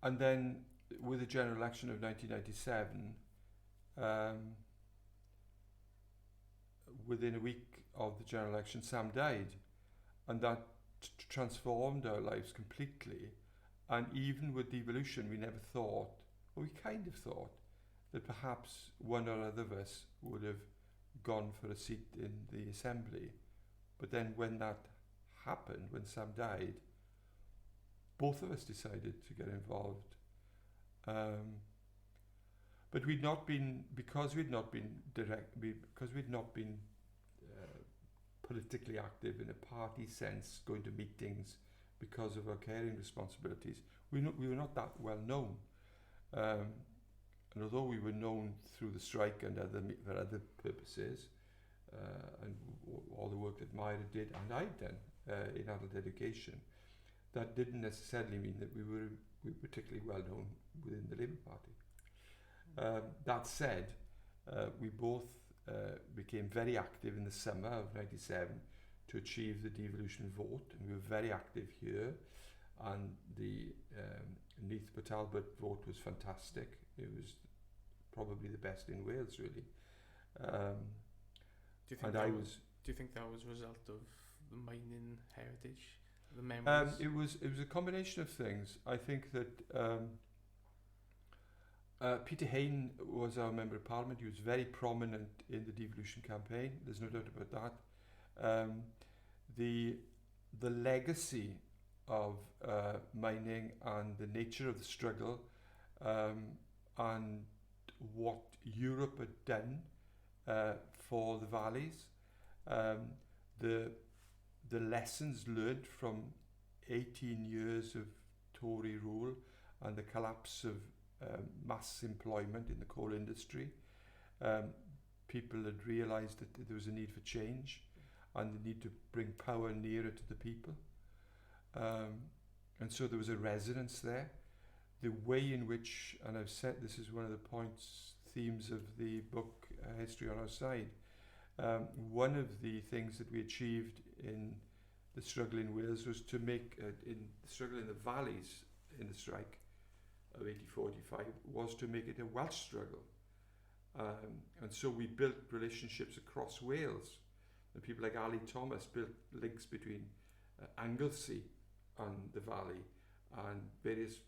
And then with the general election of 1997, within a week of the general election, Sam died, and that transformed our lives completely. And even with devolution, we never thought, well, we kind of thought, that perhaps one or other of us would have gone for a seat in the Assembly. But then when that happened, when Sam died, both of us decided to get involved. But we'd not been, because we'd not been politically active in a party sense, going to meetings because of our caring responsibilities, we were not that well known. And although we were known through the strike and for other purposes, and all the work that Myra did and I'd done in adult education, that didn't necessarily mean that we were particularly well known within the Labour Party. That said, we both became very active in the summer of '97 to achieve the devolution vote, and we were very active here. And the Neath Talbot vote was fantastic. It was probably the best in Wales, really. Do you think that was a result of the mining heritage, the memories? It was a combination of things. I think that Peter Hain was our Member of Parliament. He was very prominent in the devolution campaign. There's no doubt about that. The legacy of mining and the nature of the struggle, and what Europe had done for the valleys, the lessons learned from 18 years of Tory rule and the collapse of mass employment in the coal industry. People had realised that there was a need for change and the need to bring power nearer to the people. And so there was a resonance there. The way in which, and I've said this is one of the themes of the book, History on Our Side, one of the things that we achieved in the struggle in Wales was to make, in the struggle in the valleys in the strike of 84-85, was to make it a Welsh struggle. And so we built relationships across Wales. And people like Ali Thomas built links between Anglesey and the valley and various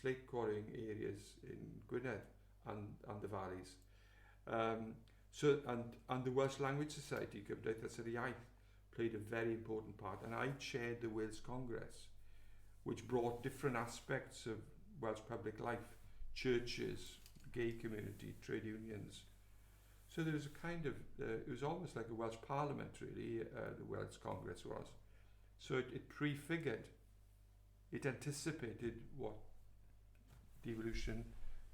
slate quarrying areas in Gwynedd and the valleys. And the Welsh Language Society, Cymdeithas yr Iaith, played a very important part. And I chaired the Wales Congress, which brought different aspects of Welsh public life, churches, gay community, trade unions. So there was a kind of, it was almost like a Welsh Parliament, really, the Welsh Congress was. So it prefigured, it anticipated what devolution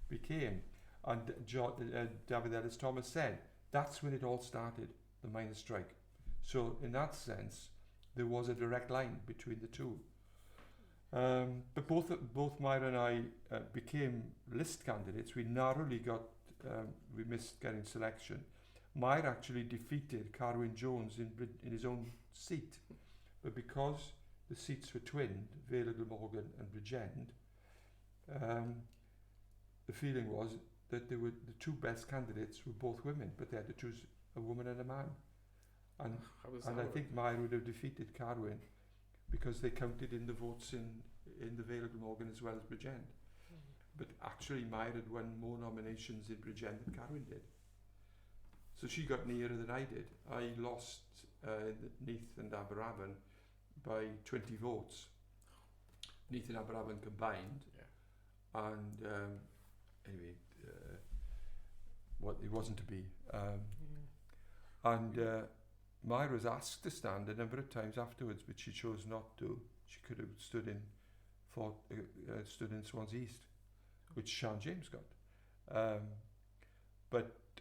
became. And David Ellis Thomas said, that's when it all started, the miners' strike. So in that sense, there was a direct line between the two. But both Myra and I became list candidates. We narrowly got, we missed getting selection, Meyer actually defeated Carwyn Jones in his own seat, but because the seats were twinned, Vale, Glamorgan and Bridgend, the feeling was that the two best candidates were both women, but they had to choose a woman and a man. And I think Meyer would have defeated Carwyn because they counted in the votes in the Vale of Glamorgan as well as Bridgend. But actually Meyer had won more nominations in Bridgend than Carwyn did. So she got nearer than I did. I lost Neath and Aberavon by 20 votes. Neath and Aberavon combined. Yeah. And anyway, it wasn't to be. And Meyer was asked to stand a number of times afterwards, but she chose not to. She could have stood in Swans East, which Sean James got,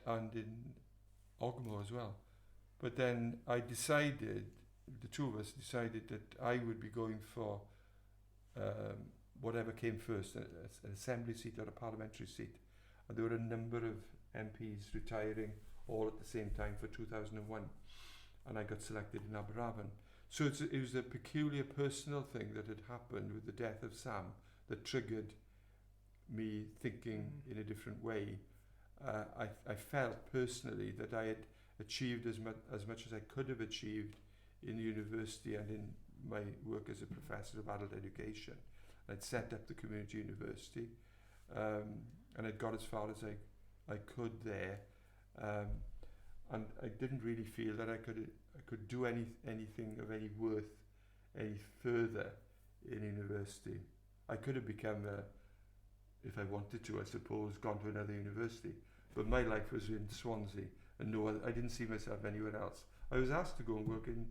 and in Ogmore as well. But then the two of us decided that I would be going for whatever came first, an assembly seat or a parliamentary seat. And there were a number of MPs retiring all at the same time for 2001. And I got selected in Aberavon. So it was a peculiar personal thing that had happened with the death of Sam that triggered me thinking in a different way. I felt personally that I had achieved as much as I could have achieved in the university and in my work as a professor of adult education. I'd set up the community university, and I'd got as far as I could there, and I didn't really feel that I could do anything of any worth any further in university. I could have become, if I wanted to, I suppose, gone to another university, but my life was in Swansea, and no, I didn't see myself anywhere else. I was asked to go and work in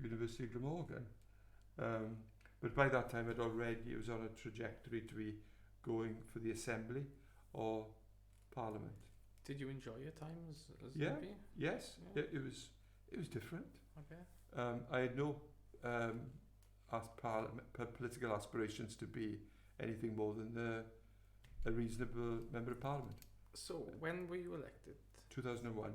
University of Glamorgan, but by that time it was on a trajectory to be going for the Assembly or Parliament. Did you enjoy your time as MP? Yes, yeah. It was different. Okay. I had no political aspirations to be anything more than a reasonable member of Parliament. So when were you elected? 2001.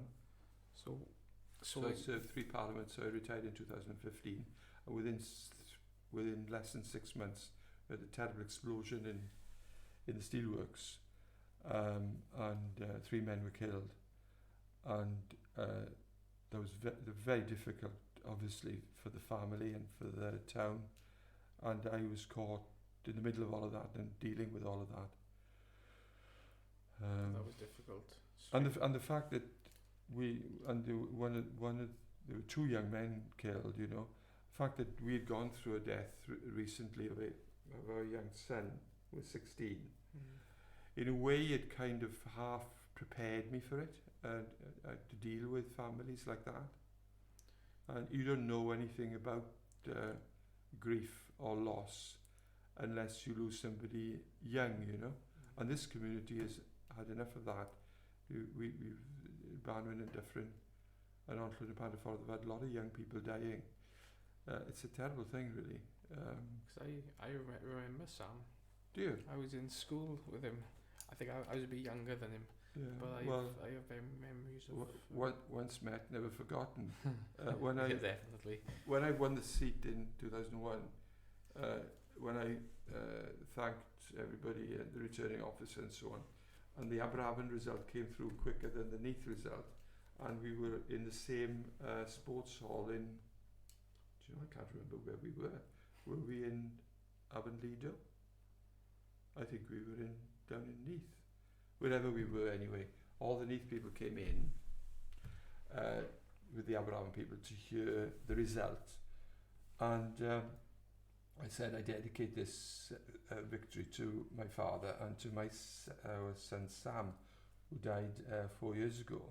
So I served 3 parliaments. So I retired in 2015, and within less than 6 months, we had a terrible explosion in the steelworks, and 3 men were killed, and that was very difficult, obviously, for the family and for the town, and I was caught in the middle of all of that and dealing with all of that. That was difficult. And the fact that there were 2 young men killed, you know, the fact that we had gone through a death recently of our young son who was 16, in a way it kind of half prepared me for it, to deal with families like that. And you don't know anything about grief or loss unless you lose somebody young, you know. And this community has had enough of that. We've Banwyn and Dyffryn and Onllwyn and Panderford have had a lot of young people dying. It's a terrible thing, really. Because I remember Sam. Do you? I was in school with him. I think I was a bit younger than him. Yeah. But I have memories of... Once met, never forgotten. Definitely. When I won the seat in 2001, when I thanked everybody, the returning officer and so on, and the Aberavon result came through quicker than the Neath result, and we were in the same sports hall in, do you know, I can't remember where we were. Were we in Abernlido? I think we were down in Neath. Wherever we were anyway. All the Neath people came in with the Aberavon people to hear the result, and I said I dedicate this victory to my father and to our son Sam, who died 4 years ago.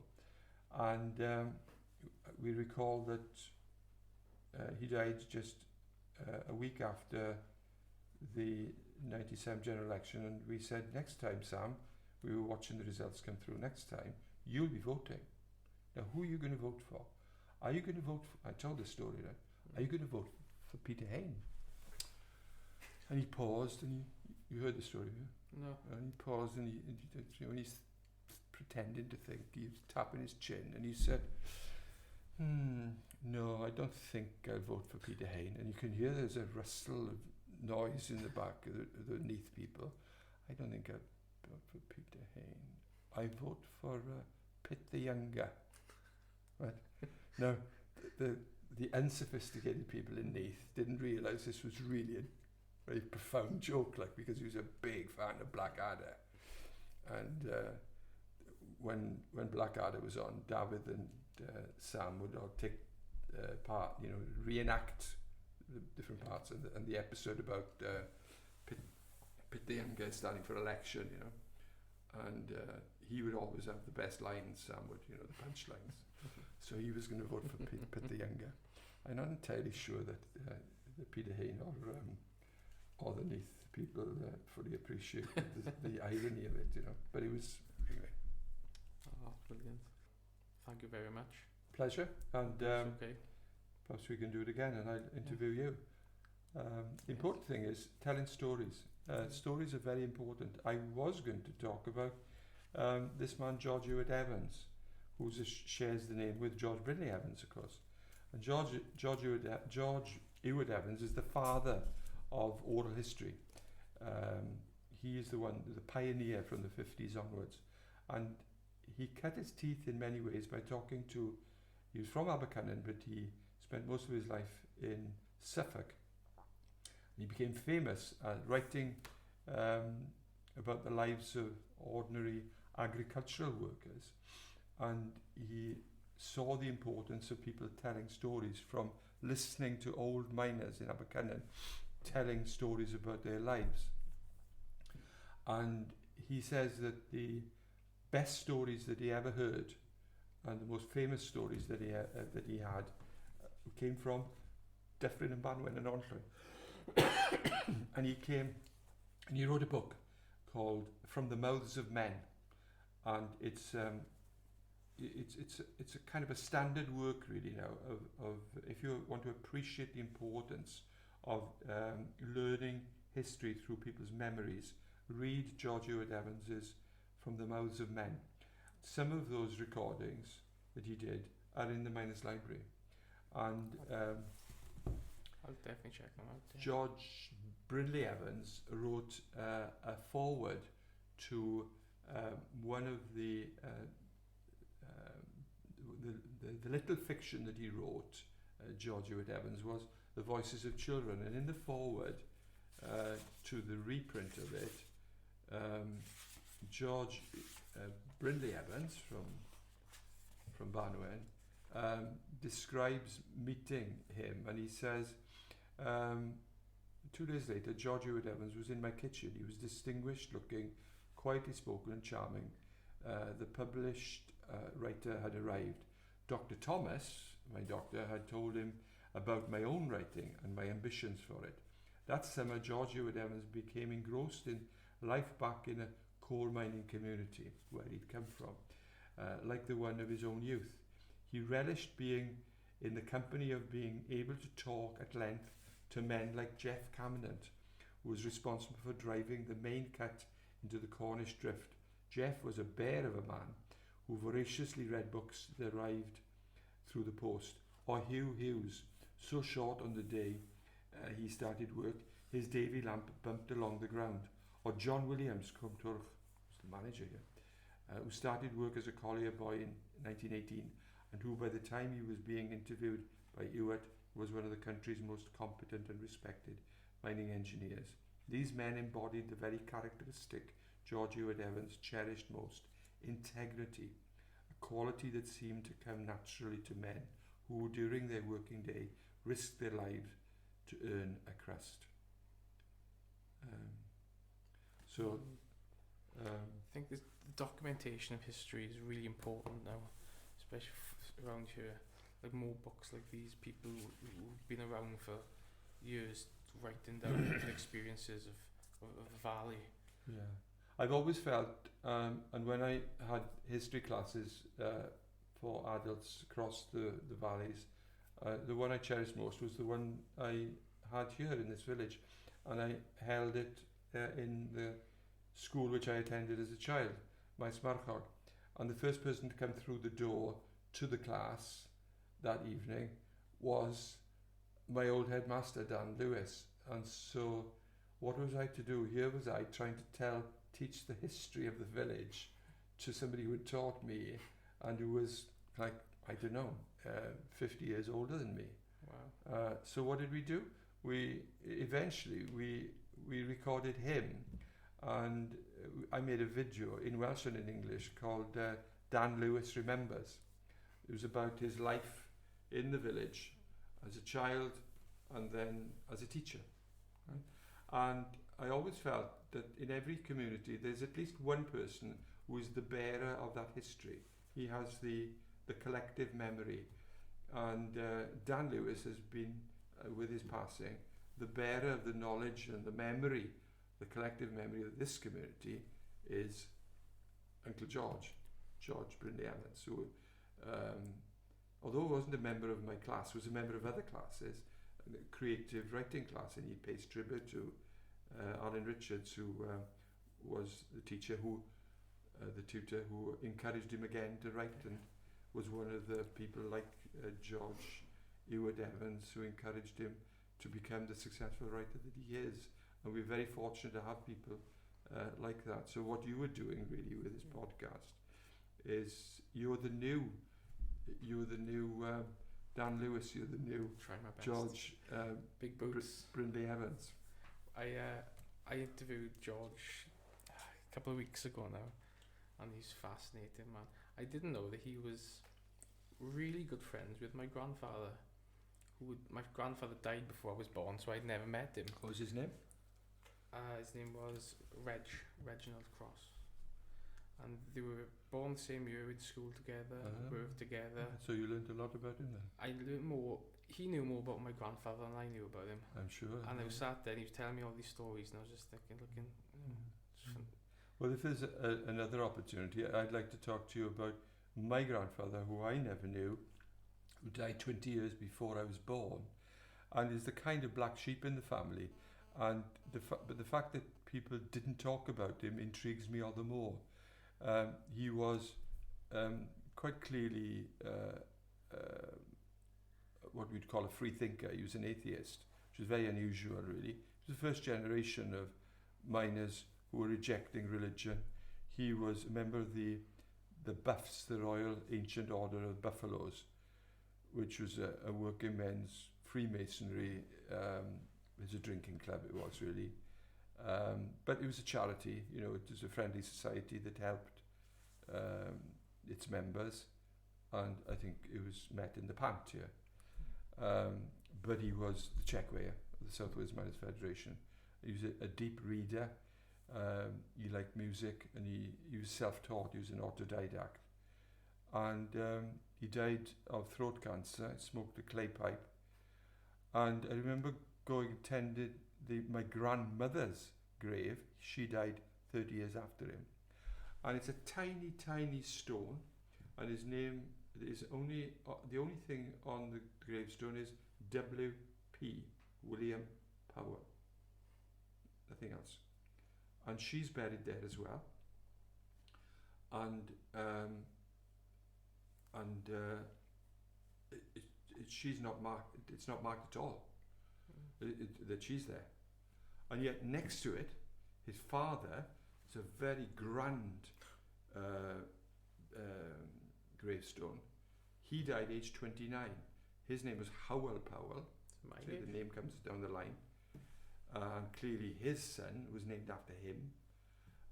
And we recall that he died just a week after the 97 general election, and we said, next time, Sam, we were watching the results come through, next time you'll be voting. Now, who are you going to vote for? Are you going to vote for, I told this story, right? Are you going to vote for Peter Hain? And he paused, and you heard the story, yeah? No. And he paused, and he pretending to think. He was tapping his chin, and he said, no, I don't think I'll vote for Peter Hain. And you can hear there's a rustle of noise in the back of the Neath people. I don't think I'll vote for Peter Hain. I vote for Pitt the Younger. Right? Now, the unsophisticated people in Neath didn't realise this was really a very profound joke, like, because he was a big fan of Blackadder. And when Blackadder was on, David and Sam would all take part, reenact the different parts and the episode about Pitt the Younger standing for election, and he would always have the best lines, Sam would, the punchlines. So he was going to vote for Pitt the Younger. I'm not entirely sure that Peter Hain or the Neath people fully appreciate the irony of it, But it was, anyway. Oh, brilliant. Thank you very much. Pleasure. And okay. Perhaps we can do it again and I'll interview you. The important thing is telling stories. Stories are very important. I was going to talk about this man, George Ewart Evans, who shares the name with George Brindley Evans, of course. And George Ewart Evans is the father of oral history. He is the pioneer from the 50s onwards. And he cut his teeth in many ways by he was from Abercynon, but he spent most of his life in Suffolk. And he became famous at writing about the lives of ordinary agricultural workers. And he saw the importance of people telling stories, from listening to old miners in Abercynon, telling stories about their lives. And he says that the best stories that he ever heard, and the most famous stories that he had, came from Dyffryn and Banwen and Onllwyn. And he wrote a book called From the Mouths of Men, and it's a kind of a standard work really now of if you want to appreciate the importance of learning history through people's memories, read George Ewart Evans's From the Mouths of Men. Some of those recordings that he did are in the Miners' Library, and I'll definitely check them out. Yeah. George Brindley Evans wrote a foreword to one of the little fiction that he wrote. George Ewart Evans was The Voices of Children, and in the foreword to the reprint of it, George Brindley Evans from Banwen describes meeting him, and he says, 2 days later, George Ewart Evans was in my kitchen. He was distinguished looking, quietly spoken and charming. The published writer had arrived. Dr. Thomas, my doctor, had told him about my own writing and my ambitions for it. That summer, George Ewart Evans became engrossed in life back in a coal mining community where he'd come from, like the one of his own youth. He relished being in the company of being able to talk at length to men like Jeff Camnant, who was responsible for driving the main cut into the Cornish drift. Jeff was a bear of a man who voraciously read books that arrived through the post. Or Hugh Hughes, so short on the day he started work, his Davy lamp bumped along the ground. Or John Williams, Cwmtorch, who's the manager here, who started work as a collier boy in 1918, and who by the time he was being interviewed by Ewart was one of the country's most competent and respected mining engineers. These men embodied the very characteristic George Ewart Evans cherished most: integrity, a quality that seemed to come naturally to men who, during their working day, risked their lives to earn a crust. I think the documentation of history is really important now, especially around here. Like more books like these, people who've been around for years writing down the experiences of the valley. Yeah, I've always felt, and when I had history classes for adults across the valleys, the one I cherished most was the one I had here in this village, and I held it in the school which I attended as a child, Maes Marchog, And the first person to come through the door to the class that evening was my old headmaster, Dan Lewis. And so what was I to do? Here was I trying to teach the history of the village to somebody who had taught me and who was like, I don't know, 50 years older than me. Wow. So what did we do? We eventually recorded him, and I made a video in Welsh and in English called Dan Lewis Remembers. It was about his life in the village as a child and then as a teacher. Right? And I always felt that in every community there's at least one person who is the bearer of that history. He has the collective memory. And Dan Lewis has been, with his passing, the bearer of the knowledge and the memory, the collective memory of this community is Uncle George Brindley Evans, who, although he wasn't a member of my class, was a member of other classes, a creative writing class, and he pays tribute to Alan Richards, who was the teacher who, the tutor who encouraged him again to write, and was one of the people like George Evans who encouraged him to become the successful writer that he is. And we're very fortunate to have people like that. So what you were doing really with this podcast is you're the new Dan Lewis, you're the new Try my best. George Big boots. Brindley Evans. I interviewed George a couple of weeks ago now, and he's fascinating, man. I didn't know that he was really good friends with my grandfather. My grandfather died before I was born, so I'd never met him. What was his name? His name was Reginald Cross. And they were born the same year in school together, worked together. So you learned a lot about him then? I learned more. He knew more about my grandfather than I knew about him. I'm sure. And I was sat there and he was telling me all these stories, and I was just thinking, it's fun. Well, if there's another opportunity, I'd like to talk to you about my grandfather, who I never knew, who died 20 years before I was born, and is the kind of black sheep in the family. And but the fact that people didn't talk about him intrigues me all the more. He was quite clearly what we'd call a free thinker. He was an atheist, which was very unusual, really. He was the first generation of miners who were rejecting religion. He was a member of the Buffs, the Royal Ancient Order of Buffaloes, which was a working men's Freemasonry. It's a drinking club, it was really. But it was a charity, you know, it was a friendly society that helped its members, and I think it was met in the pant here. But he was the Checkweigher of the South Wales Miners Federation. He was a deep reader. He liked music, and he was self-taught. He was an autodidact, and he died of throat cancer. He smoked a clay pipe, and I remember going attended my grandmother's grave. She died 30 years after him, and it's a tiny, tiny stone, and his name is only the only thing on the gravestone is W.P. William Powell. Nothing else. And she's buried there as well. And she's not marked. It's not marked at all that she's there. And yet next to it, his father is a very grand gravestone. He died aged 29. His name was Hywel Powell. So the name comes down the line. And clearly his son was named after him,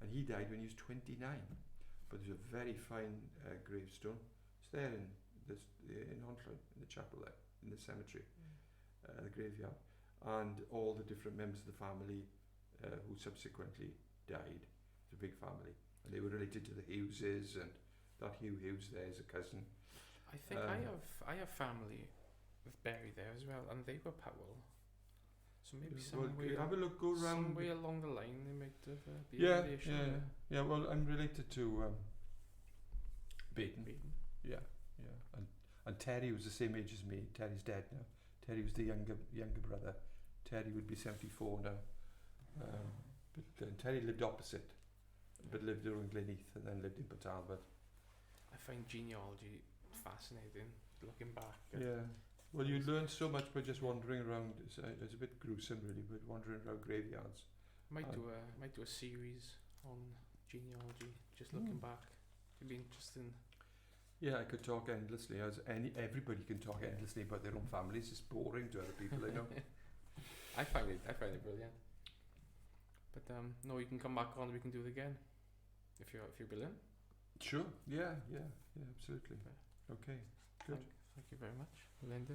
and he died when he was 29. But there's a very fine gravestone. It's there in Honflwyn, in the chapel there, in the cemetery, the graveyard, and all the different members of the family who subsequently died. It's a big family, and they were related to the Hugheses, and that Hugh Hughes there is a cousin. I think I have family with buried there as well, and they were Powell. So maybe somewhere, have a look, go around. Somewhere along the line they might have been a relation. Yeah. Well, I'm related to Baden. Yeah. And Terry was the same age as me. Terry's dead now. Terry was the younger brother. Terry would be 74 now. But Terry lived opposite, but lived around Glenheath and then lived in Port Talbot. I find genealogy fascinating. Looking back. Yeah. Well, you learn so much by just wandering around. It's a bit gruesome, really, but wandering around graveyards. Might do a series on genealogy. Just looking back. It'd be interesting. Yeah, I could talk endlessly. Everybody can talk endlessly about their own families. It's boring to other people, I know. I find it brilliant. But no, you can come back on. We can do it again. If you're brilliant. Sure. Yeah, absolutely. Okay. Good. Thank you very much, Linda.